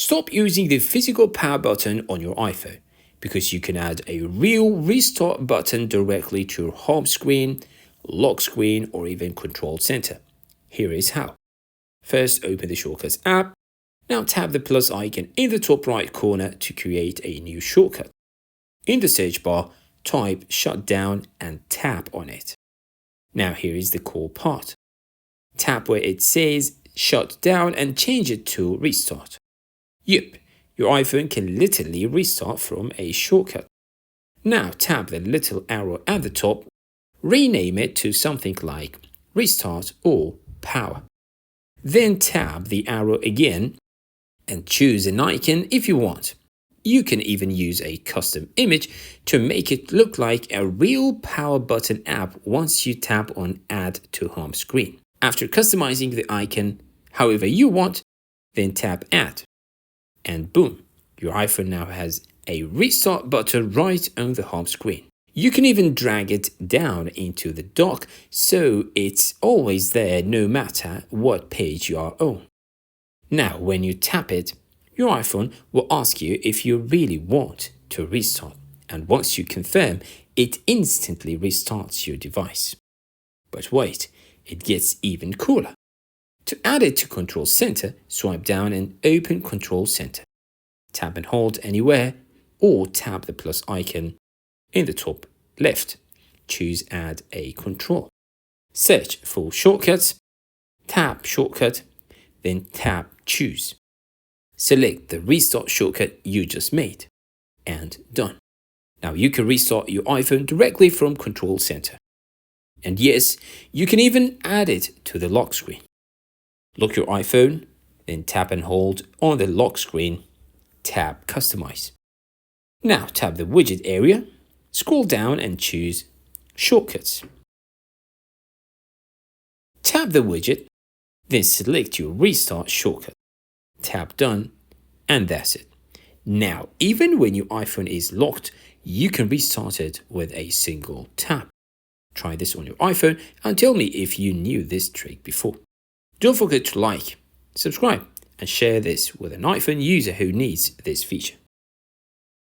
Stop using the physical power button on your iPhone because you can add a real restart button directly to your home screen, lock screen, or even control center. Here is how. First, open the Shortcuts app. Now tap the plus icon in the top right corner to create a new shortcut. In the search bar, type shutdown and tap on it. Now here is the cool part. Tap where it says shut down and change it to restart. Yep, your iPhone can literally restart from a shortcut. Now tap the little arrow at the top, rename it to something like restart or power. Then tap the arrow again and choose an icon if you want. You can even use a custom image to make it look like a real power button app once you tap on Add to Home Screen. After customizing the icon however you want, then tap Add. And boom, your iPhone now has a restart button right on the home screen. You can even drag it down into the dock so it's always there no matter what page you are on. Now, when you tap it, your iPhone will ask you if you really want to restart. And once you confirm, it instantly restarts your device. But wait, it gets even cooler. To add it to Control Center, swipe down and open Control Center. Tap and hold anywhere or tap the plus icon in the top left. Choose Add a Control. Search for Shortcuts, tap Shortcut, then tap Choose. Select the restart shortcut you just made, and done. Now you can restart your iPhone directly from Control Center. And yes, you can even add it to the lock screen. Lock your iPhone, then tap and hold on the lock screen, tap Customize. Now tap the widget area, scroll down and choose Shortcuts. Tap the widget, then select your restart shortcut. Tap Done, and that's it. Now, even when your iPhone is locked, you can restart it with a single tap. Try this on your iPhone and tell me if you knew this trick before. Don't forget to like, subscribe, and share this with an iPhone user who needs this feature.